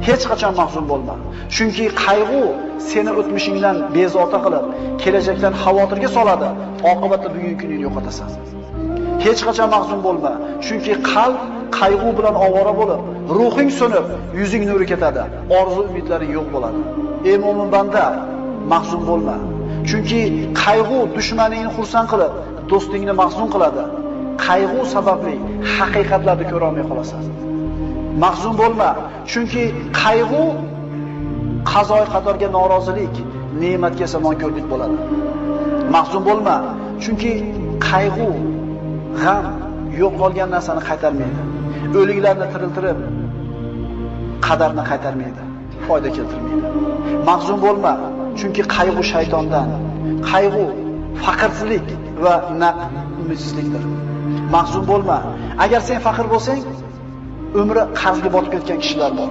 Hech qachon mahzun bo'lma. Chunki qayg'u seni o'tmishingdan bezovta qilib, kelajakdan xavotirga soladi. Oqibatda bugungi kuningni yo'qotasan. Hech qachon mahzun bo'lma. Chunki qalb qayg'u bilan ovora bo'lib, ruhing so'nib, yuzing nuri ketadi. Orzu-umidlaring yo'q bo'ladi. Ey mo'min banda, mahzun bo'lma. Chunki qayg'u dushmaningni xursand qilib, do'stingni mahzun qiladi. Qayg'u sababli haqiqatlarni ko'ra olmay qolasan. Mahzun bo'lma, chunki qayg'u qazoy qadorga norozilik, ne'matga samonko'rlik bo'ladi. Mahzun bo'lma, chunki qayg'u, g'am yo'q qolgan narsani qaytarmaydi. O'liklarni tiriltirib, qadarni qaytarmaydi, foyda keltirmaydi. Mahzun bo'lma, chunki qayg'u shaytondan. Qayg'u faqrsizlik va umidsizlikdir. Mahzun bo'lma. Agar sen faqir bo'lsang, umri qarzga botib ketgan kishilar bor.